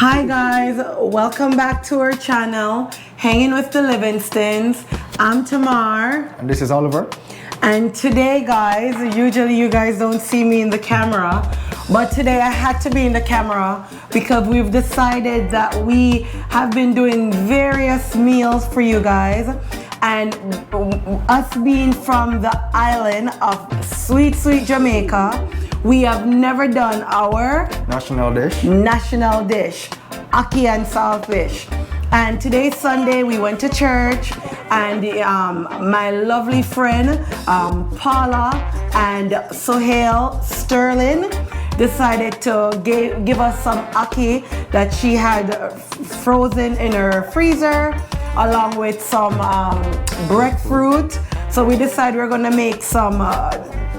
Hi guys, welcome back to our channel, Hanging with the Livingstons. I'm Tamar. And this is Oliver. And today guys, usually you guys don't see me in the camera, but today I had to be in the camera because we've decided that we have been doing various meals for you guys. And us being from the island of sweet Jamaica, we have never done our national dish, Ackee and saltfish. And today's Sunday, we went to church, and my lovely friend Paula and Sohail Sterling decided to give us some Ackee that she had frozen in her freezer, along with some breadfruit. So we decided we're gonna make some.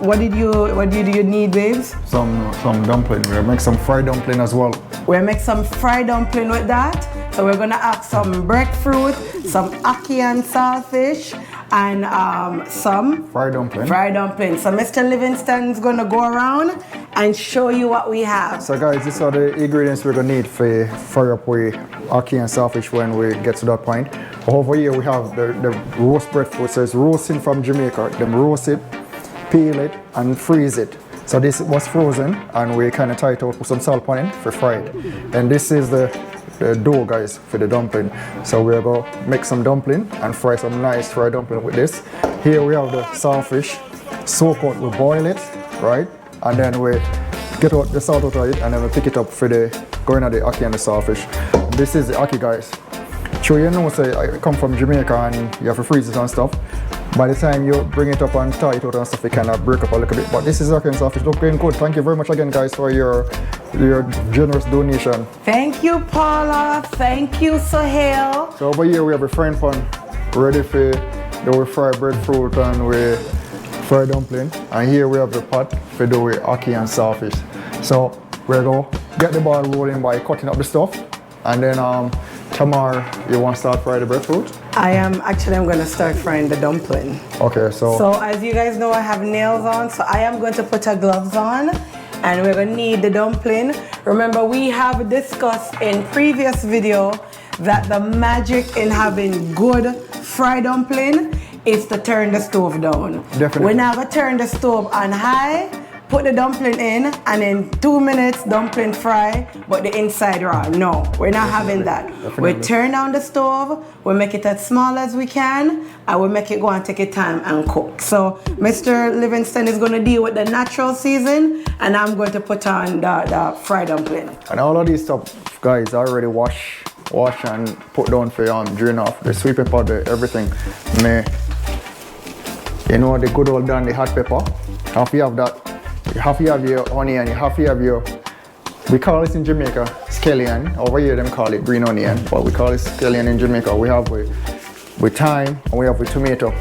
What did you need, babes? Some dumpling. We'll make some fried dumpling as well. We'll make some fried dumpling with that. So we're gonna add some breadfruit, some Ackee and saltfish, and some fried dumpling. So Mr. Livingston's gonna go around and show you what we have. So guys, these are the ingredients we're gonna need for fry up with Ackee and saltfish when we get to that point. Over here we have the roast breadfruit. So it's roasting from Jamaica. Them roast it, peel it, and freeze it. So this was frozen, and we kind of tie it out, put some salt on it for fried. And this is the dough, guys, for the dumpling. So we're going to make some dumpling and fry some nice fried dumpling with this. Here we have the saltfish, soak out, we boil it, right? And then we get out the salt out of it, and then we pick it up for going at the Ackee and the saltfish. This is the Ackee, guys. Sure, you know, say I come from Jamaica and you have to freeze it and stuff. By the time you bring it up and tie it out and stuff, it kind of break up a little bit. But this is Ackee and saltfish, looking good. Thank you very much again, guys, for your generous donation. Thank you, Paula. Thank you, Sohail. So over here we have a frying pan ready for the fried breadfruit and we fried dumpling. And here we have the pot for the Ackee and saltfish. So we're going to get the ball rolling by cutting up the stuff. And then Tamar, you want to start frying the breadfruit? I'm going to start frying the dumpling. Okay, so as you guys know, I have nails on, so I am going to put our gloves on, and we're going to knead the dumpling. Remember, we have discussed in previous video that the magic in having good fried dumpling is to turn the stove down. Definitely. We're now going to turn the stove on high, put the dumpling in, and in 2 minutes dumpling fry, but the inside raw. No, we're not having that. Definitely. We turn down the stove, we make it as small as we can, and we make it go and take your time and cook. So Mr. Livingston is going to deal with the natural season, and I'm going to put on the fried dumpling. And all of these stuff, guys, I already wash and put down for drain off the sweet pepper, everything. You know, the good old done, the hot pepper. Half you have that. You have to have your onion, you have to have your, we call it in Jamaica scallion. Over here them call it green onion, but we call it scallion in Jamaica. We have with thyme and we have with tomato.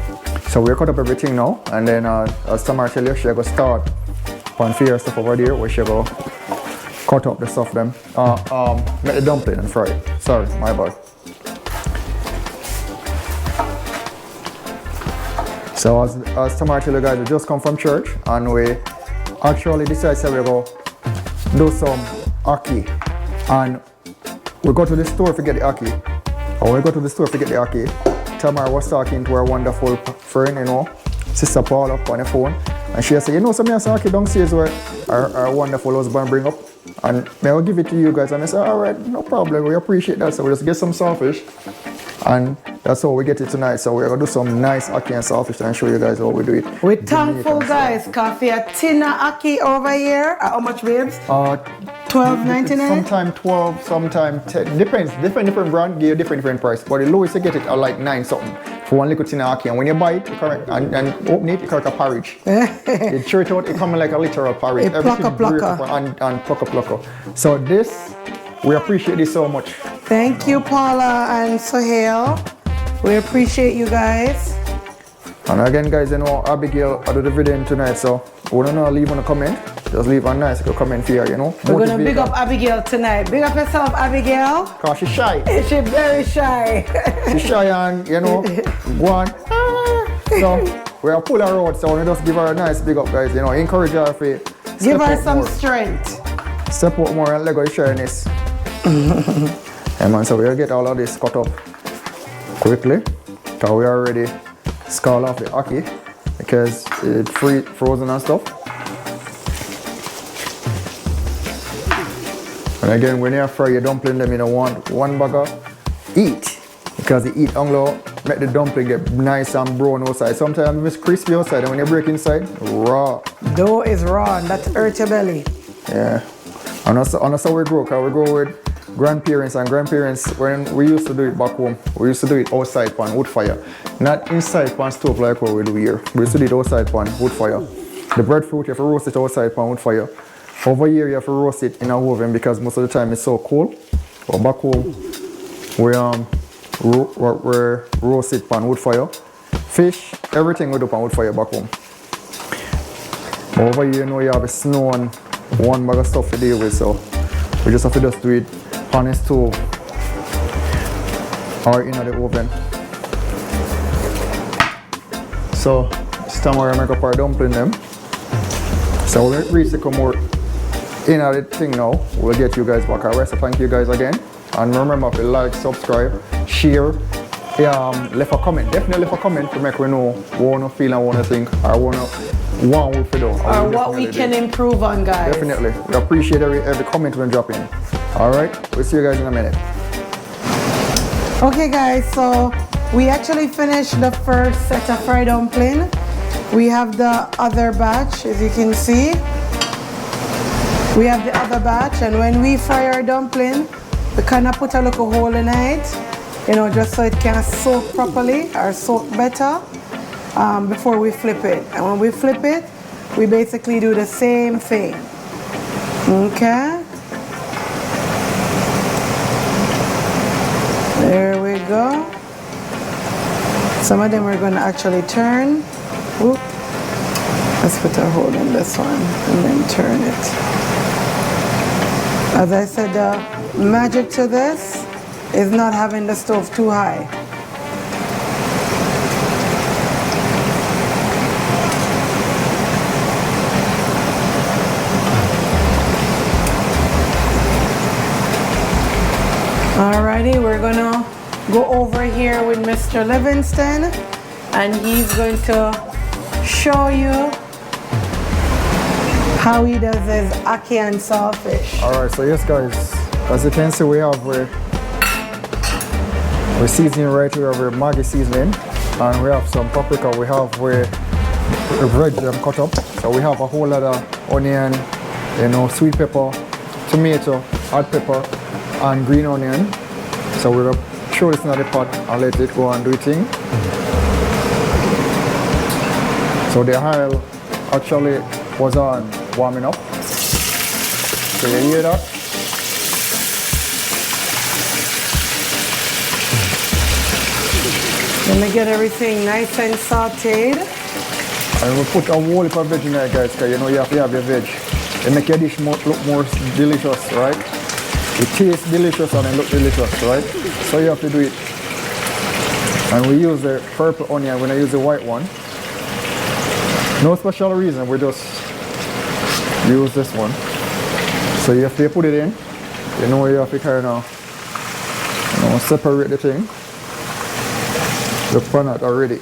So we cut up everything now, and then as Tamar tell you, she go start on fear stuff over there where she go cut up the stuff them. Make the dumpling and fry it. Sorry, my bad. So as Tamar tell you guys, we just come from church and we actually decided that we're going to do some Ackee, and we go to the store to get the Ackee. Or we go to the store to get the Ackee. Tamar was talking to her wonderful friend, you know, Sister Paula, on the phone, and she said, you know, some Ackee downstairs where our wonderful husband bring up, and may I give it to you guys. And I said, all right, no problem, we appreciate that. So we just get some saltfish, and that's how we get it tonight. So we're gonna do some nice Ackee and saltfish and show you guys how we do it. We're thankful, guys. Coffee a tin of Ackee over here. How much, babes? $12.99. Sometime 12, sometime 10. Depends. Different brand give you different price. But the lowest you get it are like 9 something for one little tin of Ackee. And when you buy it, and open it, it's like a porridge. You throw it out, it comes like a literal porridge. Plucker. And plucker. So this, we appreciate this so much. Thank you, Paula and Sohail. We appreciate you guys. And again, guys, you know, Abigail, I do the video tonight, so we don't know, leave on a comment. Just leave a nice comment here, you know. We're going to big up Abigail tonight. Big up yourself, Abigail. Because she's shy. She's very shy. She's shy and, you know, go on. So, we'll pull her out, so we just give her a nice big up, guys. You know, encourage her for give her some strength. Step up more and let go of shyness. Yeah, man, so we'll get all of this cut up quickly because we already scald off the ackee because it's frozen and stuff. And again, when you fry your dumpling, them you don't want one bag eat because the heat anglo make the dumpling get nice and brown outside. Sometimes it's crispy outside and when you break inside, raw. Dough is raw and that hurts your belly. Yeah. And that's how we grow, because we grow with grandparents, and grandparents, when we used to do it back home, we used to do it outside pan wood fire. Not inside pan stove like what we do here. We used to do it outside pan wood fire. The breadfruit, you have to roast it outside pan wood fire. Over here, you have to roast it in a oven because most of the time it's so cold. But back home, we roast it pan wood fire. Fish, everything we do pan wood fire back home. But over here, you know, you have a snow and one bag of stuff to deal with, so we just have to do it on a stove or in the oven. So it's time we make up our dumpling them. So we'll reach the come more in the thing now. We'll get you guys back. Alright, so thank you guys again. And remember to like, subscribe, share, leave a comment. Definitely leave a comment to make we know what we want to feel and what we think, or what we do. Or what we can improve on, guys. Definitely. We appreciate every comment when dropping. Alright, we'll see you guys in a minute. Okay guys, so we actually finished the first set of fried dumpling. We have the other batch, as you can see. We have the other batch, and when we fry our dumpling, we kind of put a little hole in it, you know, just so it can soak properly or soak better before we flip it. And when we flip it, we basically do the same thing. Okay. There we go. Some of them we're going to actually turn. Oop. Let's put a hole in this one and then turn it. As I said, the magic to this is not having the stove too high. Alrighty, we're gonna go over here with Mr. Livingston, and he's going to show you how he does his ackee and saltfish. Alright, so yes guys, as you can see, we have we're seasoning right here, we're Maggi seasoning, and we have some paprika, we have the veg cut up. So we have a whole lot of onion, you know, sweet pepper, tomato, hot pepper, and green onion. So we're gonna throw this in the pot and let it go and do its thing. So the oil actually was on warming up. So you hear that? Let me get everything nice and sauteed. And we put a whole heap of veg in there, guys, because you know you have to have your veg. It make your dish look more delicious, right? It tastes delicious and it looks delicious, right? So you have to do it. And we use the purple onion when I use the white one. No special reason, we just use this one. So you have to put it in. You know you have to kind of, you know, separate the thing. The pan already.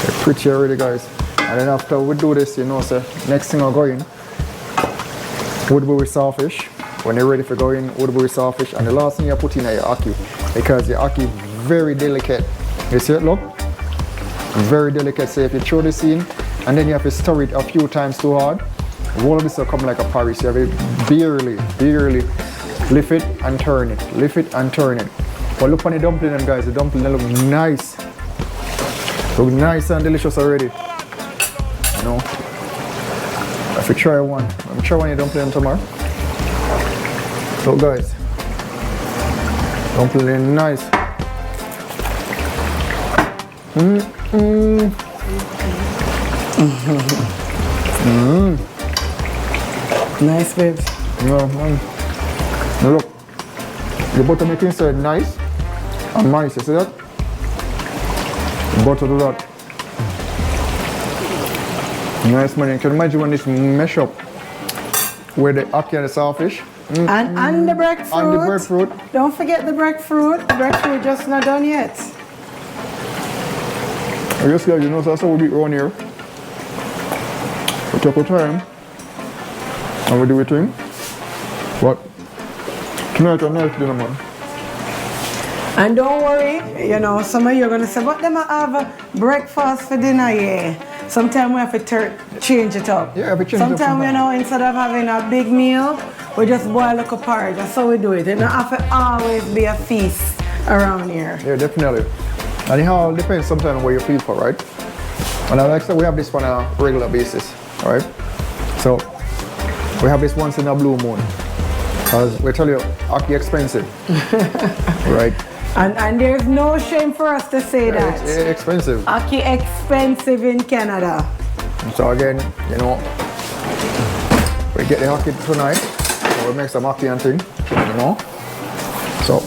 They're pretty already, guys. And then after we do this, you know, so next thing I'll go in would be with saltfish. When you're ready for going, would be with saltfish. And the last thing you put in is your ackee, because your ackee very delicate. You see it, look? Very delicate. So if you throw this in and then you have to stir it a few times too hard, all of this will come like a porridge. You have to barely lift it and turn it, lift it and turn it. But look on the dumpling, them guys. The dumpling look nice. Look nice and delicious already. You know. If you try one, I'm try one of the dumpling tomorrow. Look, guys. Dumpling nice. Nice, babes. Yeah, now look, the butter make inside nice and nice, you see that? The butter do that. Nice, man. You can imagine when this mesh up with the ackee and the saltfish. And the breadfruit. And the breadfruit. Don't forget the breadfruit. The breadfruit just not done yet. I guess guys, you know, so that's how we do it around here. We take our time and we do it thing. But tonight a nice dinner, man. And don't worry, you know, some of you are going to say, but them have breakfast for dinner, yeah. Sometimes we have to change it up. Yeah, we change it up. Sometimes, you know, instead of having a big meal, we just boil a porridge. That's how we do it. It don't have to always be a feast around here. Yeah, definitely. And it all depends sometimes on what you feel for, right? And like I said, we have this on a regular basis, right? So, we have this once in a blue moon. Because we tell you, ackee expensive, right? And there's no shame for us to say that. It's expensive. Ackee expensive in Canada. So again, you know, we get the ackee tonight. So we make some ackee and thing, you know. So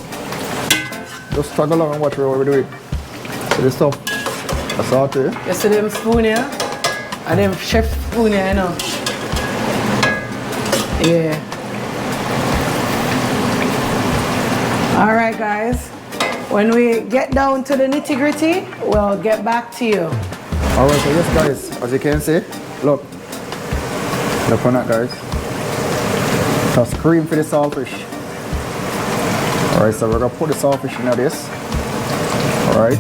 just tag along and watch what we do it. See this stuff, the saute. You see them spoon here? And them chef spoon here, you know. Yeah. All right, guys. When we get down to the nitty-gritty, we'll get back to you. All right, so yes, guys, as you can see, look on that, guys. Just cream for the saltfish. All right, so we're gonna put the saltfish in this. All right.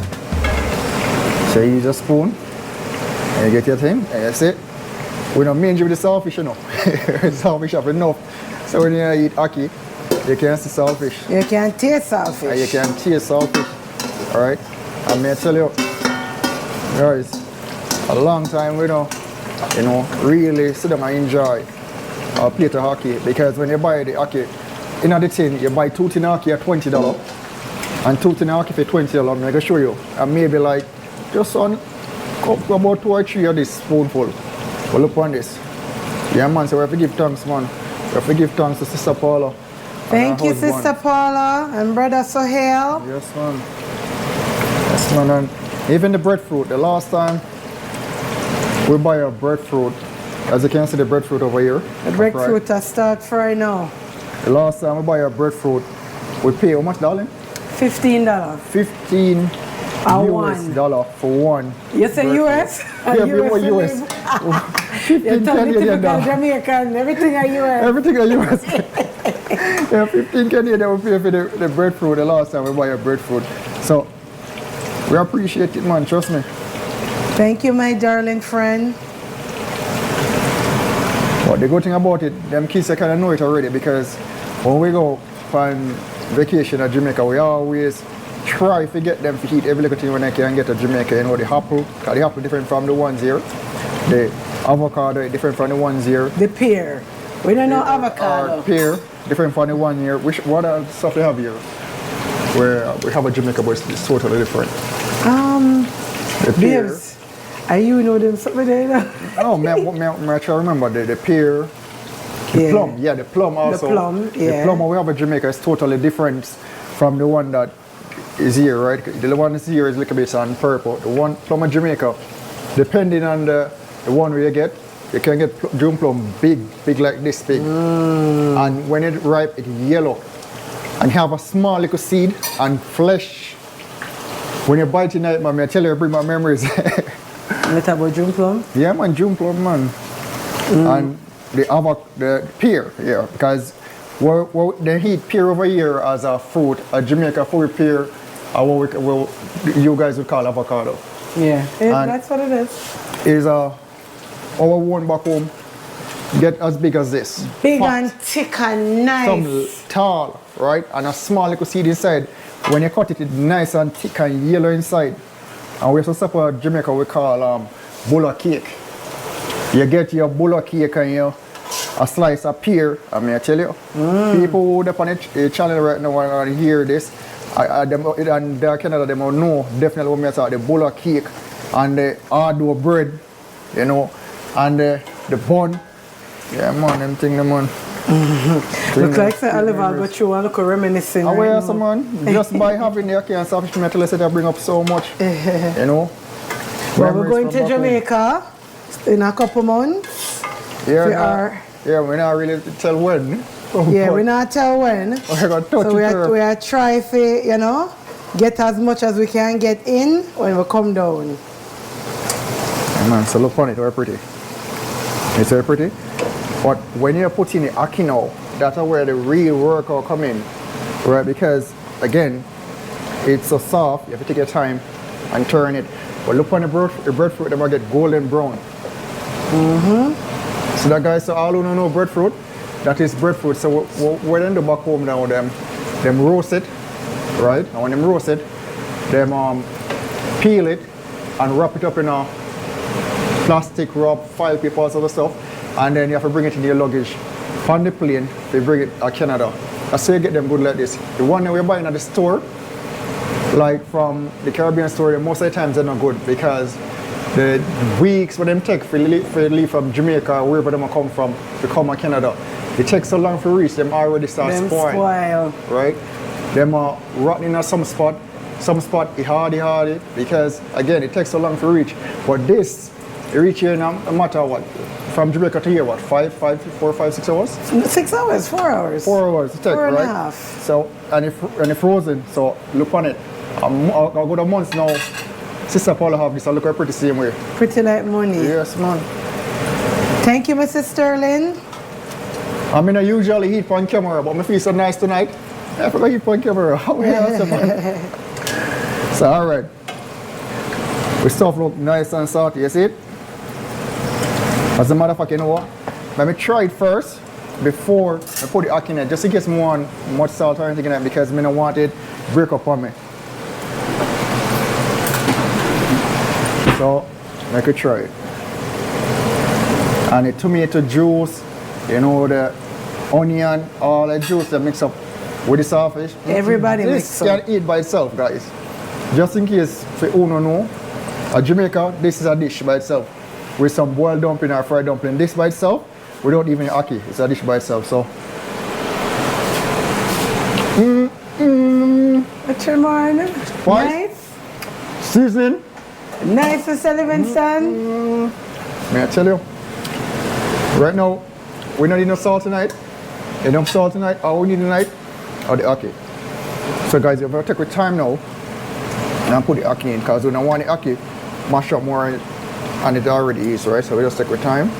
So you use a spoon, and you get your thing, and that's it. We don't manage with the saltfish, you know. Saltfish have enough. So when you eat ackee, you can see saltfish. You can taste saltfish. And you can taste saltfish. Alright? And may I tell you, guys, a long time we don't, you know, really sit down and enjoy a plate of ackee. Because when you buy the ackee, in the tin, you buy 2 tin ackee at $20. And 2 tin ackee for $20, I'm going to show you. And maybe like, just on about 2 or 3 of this spoonful. But look on this. Yeah, man, so we have to give thanks, man. We have to give thanks to Sister Paula. Thank you, Sister Paula and Brother Sohail. Yes, man. Yes, man. And even the breadfruit. The last time we buy a breadfruit, as you can see the breadfruit over here. The breadfruit has start fry now. The last time we buy a breadfruit, we pay how much, darling? $15. $15 US for one. You say US? Yeah, US. 15 Canadian dollars. Jamaican, everything are US. Everything are US. Yeah, 15 Canadian we pay for the breadfruit the last time we buy a breadfruit. So, we appreciate it, man, trust me. Thank you, my darling friend. But the good thing about it, them kids they kind of know it already because when we go on vacation at Jamaica, we always try to get them to eat every little thing when they can get to Jamaica. You know, the apple, because the apple different from the ones here. The avocado different from the ones here. The pear. We don't know avocado. Pear different from the one here. What other stuff they have here? Where we have a Jamaica, but it's totally different. The pear. Babes, are you know them something there? No, I try to remember the pear. The plum, yeah, the plum also. The plum, yeah. The plum we have in Jamaica is totally different from the one that is here, right? The one that's here is a little bit on purple. The one plum in Jamaica, depending on the one where you can get June plum big like this big. And when it's ripe, it's yellow. And have a small little seed and flesh. When you bite it, man, I tell you, I bring my memories. What about June plum? Yeah, man, June plum, man. And the pear, yeah, because they eat pear over here as a fruit, a Jamaica fruit pear, or what you guys would call avocado. Yeah, that's what it is. Is our one back home get as big as this. Big Fat, and thick and nice. some tall, right? And a small little seed inside. When you cut it, it's nice and thick and yellow inside. And we have stuff in Jamaica we call bulla cake. You get your bulla cake and a slice of pear. I mean, I tell you, people who are on the channel right now and hear this, and Canada, they will know definitely what I talk the bulla cake and the hard dough bread, you know, and the bun. Yeah, man, them thing, man. Look like the Oliver go through and look reminiscing. I wear some man, just by having the ackee and saltfish metal, they bring up so much, you know. Well, we're going to Jamaica in a couple months. Yeah, for our Yeah, we're not really tell when. Yeah, we not tell when. We're gonna touch So it we are trying to, you know, get as much as we can get in when we come down. Yeah, man, so look on it, very pretty. It's very pretty. But when you're putting the ackee now, that's where the real workout come in. Right? Because again, it's so soft, you have to take your time and turn it. But look on the breadfruit, they might get golden brown. So that guys, so all who don't know breadfruit, that is breadfruit. So when in the back home now, them roast it, right? And when them roast it, them peel it and wrap it up in a plastic wrap, file paper, all sort of stuff, and then you have to bring it in your luggage. On the plane, they bring it to Canada. That's how you get them good like this. The one that we're buying at the store, like from the Caribbean store, most of the times they're not good because the weeks when them take for leave from Jamaica or wherever them come from to come to Canada, it takes so long to reach, them already start spoiling. Right? Them are rotten in some spot it hardy because again it takes so long to reach. But this, it reach here no matter what. From Jamaica to here, what, 4 or 5, 6 hours? 6 hours, 4 hours. 4 hours to take, 4 and right? a half. So, and it's frozen, so look on it. I'll go to months now. Sister Paula have this, I look at pretty same way. Pretty like money. Yes, man. Thank you, Mrs. Sterling. I mean, I usually eat on camera, but I feel so nice tonight. I forgot to eat on camera. How awesome, man. So, all right. The stuff look nice and salty, you see it? As a matter of fact, you know what? Let me try it first before I put the ackee in it, just in case I want much salt or anything in it, because I don't want it break up on me. So, I could try it. And the tomato juice, you know, the onion, all the juice that mix up with the saltfish. Everybody mix up. This can eat by itself, guys. Just in case, for you don't know, at Jamaica, this is a dish by itself. With some boiled dumpling or fried dumpling. This by itself, without even ackee, it's a dish by itself. So, What's your morning? Nice. Seasoning. Nice for Sullivan, May I tell you? Right now, we don't need no salt tonight. Enough salt tonight. All we need tonight are the ackee. So, guys, if I take with time now, and I put the ackee in, because we don't want the ackee mash up more. And it already is, right? So we just take our time.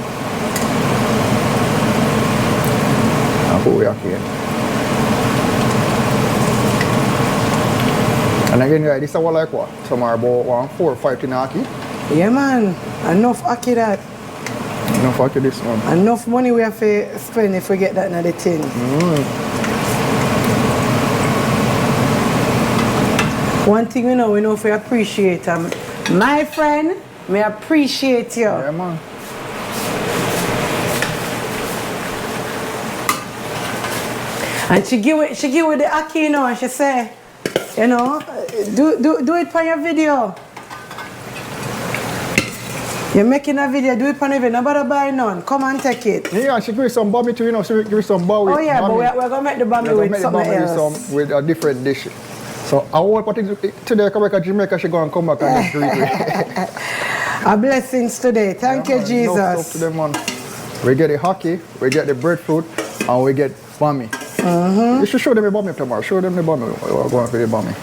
I'll put the ackee in. And again, guys, this is what like what? Somewhere about 4 or 5 tin ackee. Yeah, man. Enough ackee that. Enough ackee this one. Enough money we have to spend if we get that in the tin. One thing we know if we appreciate them. My friend, may appreciate you. Yeah, man. And she give it the ackee, you know, and she say, you know, do it for your video. You're making a video, do it for your video. Nobody buy none. Come and take it. Yeah, she give me some bammy too, you know. She give me some bow with Oh yeah, bammy. but we're gonna make the bammy with something else. With a different dish. So I want today come back to Jamaica, she go and come back and greet me. A blessings today. Thank you, Jesus. No stuff to them, man. We get the ackee, we get the breadfruit, and we get bammy. You should show them the bammy tomorrow. Show them the bammy. We're going for the bammy.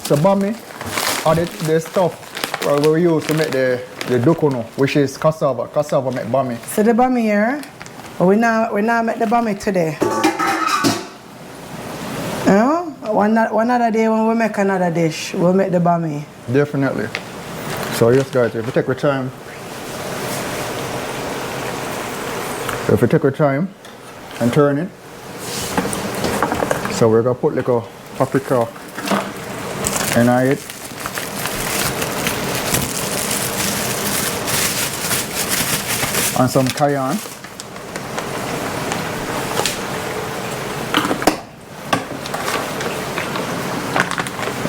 So bammy are the stuff we use to make the dukuno, which is cassava. Cassava make bammy. So the bammy here, we now make the bammy today. One other day when we make another dish, we'll make the bammy. Definitely. So yes guys, if you take your time, and turn it, so we're gonna put like a paprika in it. And some cayenne.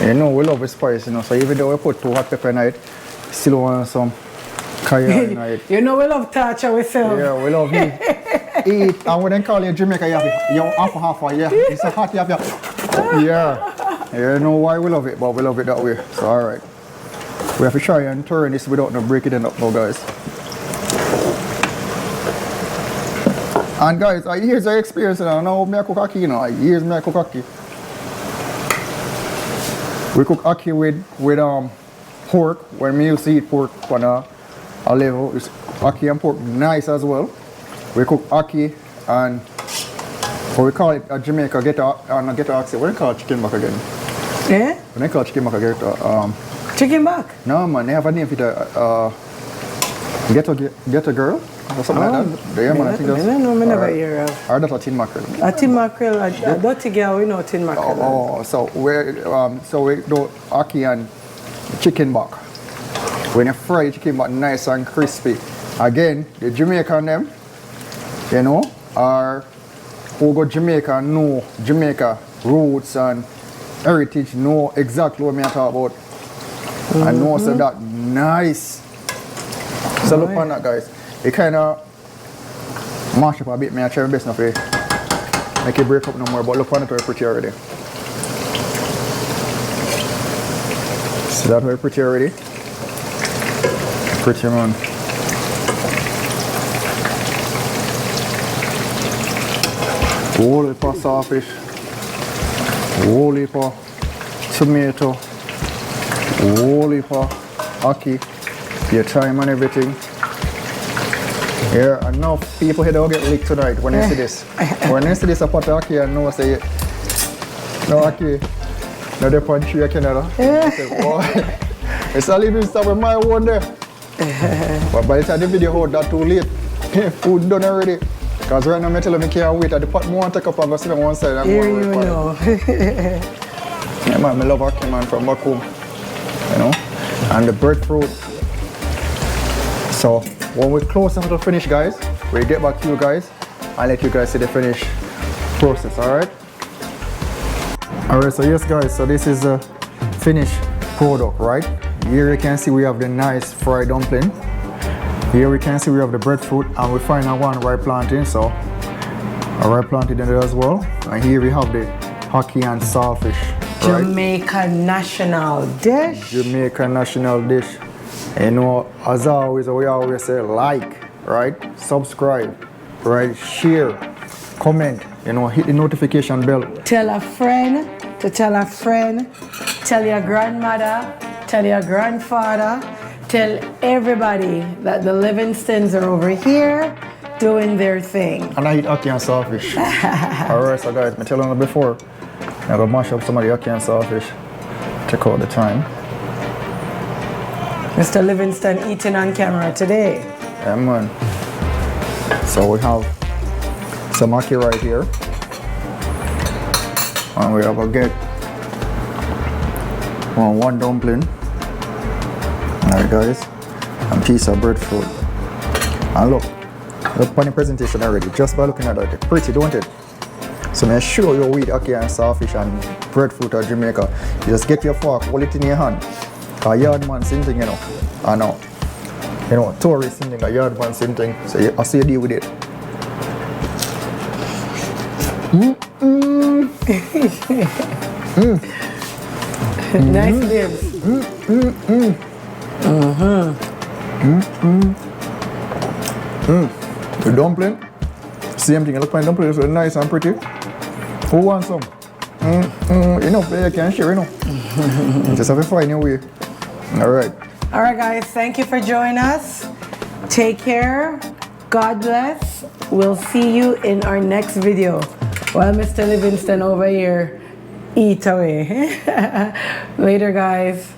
You know, we love the spice, you know, so even though we put 2 hot pepper in it, still want some cayenne in it. You know, we love torture ourselves. Yeah, we love it. Eat, and when they call you Jamaica, you have half, yeah. It's a hot, you have. Yeah. You know why we love it, but we love it that way. So, alright. We have to try and turn this without no breaking it up now, guys. And guys, here's the experience now. Now me I cook ackee, you know. Here's me I cook ackee. We cook ackee with pork. When me used to eat pork on a level, it's ackee and pork nice as well. We cook ackee and what we call it at Jamaica, get a accent. What do you call chicken back again? Yeah? When they call chicken back, Chicken back? no man, they have a name for it. Get a girl or something like that. Yeah, man, I think that's. I don't know, I never hear of. Or that's a tin mackerel. A tin mackerel, a dirty girl, we know tin mackerel. Oh, so we do ackee and chicken back. When you fry the chicken back nice and crispy. Again, the Jamaican them, you know, are who go Jamaica know Jamaica roots and heritage, know exactly what me I talk about. And know so that nice. So look on that, guys. It kind of mash up a bit. I try my best not to make it break up no more, but look on it very pretty already. See that very pretty already? Pretty man. Whole heap of sawfish, whole heap of tomato, whole heap of ackee, your thyme and everything. Yeah, enough people here don't get licked tonight when they see this. When they see this a pot of ackee and know say, no ackee, no they punch you Canada. It's a living stuff with my one there. But by the time the video out, that too late. Food done already. Because right now I tell them I can't wait. At the pot I want to take up and go sit on one side and Here go you know. Yeah man, I love ackee man from back home. You know? And the breadfruit. So when we close them to finish, guys, we get back to you guys and let you guys see the finished process, alright? Alright, so yes guys, so this is a finished product, right? Here you can see we have the nice fried dumpling. Here we can see we have the breadfruit and we find out one ripe plantain, so a ripe plantain in there as well. And here we have the ackee and saltfish. Right? Jamaican national dish. Jamaican national dish. You know, as always, we always say like, right? Subscribe, right? Share, comment, you know, hit the notification bell. Tell a friend to tell a friend. Tell your grandmother, tell your grandfather, tell everybody that the Livingstons are over here doing their thing. And I eat ackee and saltfish. Alright, so guys, I telling you before, I'm gonna mash up some of the ackee and saltfish. Take out the time. Mr. Livingston eating on camera today. Yeah, man. So we have some ackee right here. And we have a get one dumpling. Alright guys, and piece of breadfruit. And look upon the presentation already, just by looking at that, it's pretty, don't it? So I'm show you with ackee and saltfish and breadfruit of Jamaica. You just get your fork, hold it in your hand. A yard man same thing, you know. I know. You know, tourist same thing, a yard man same thing. So I see you deal with it. Nice lips. The dumpling, same thing. Look, my dumpling is nice and pretty. Who wants some? You know, you can share, you know. Just have to find your way. All right. All right, guys, thank you for joining us. Take care. God bless. We'll see you in our next video. While Mr. Livingston over here eat away. Later, guys.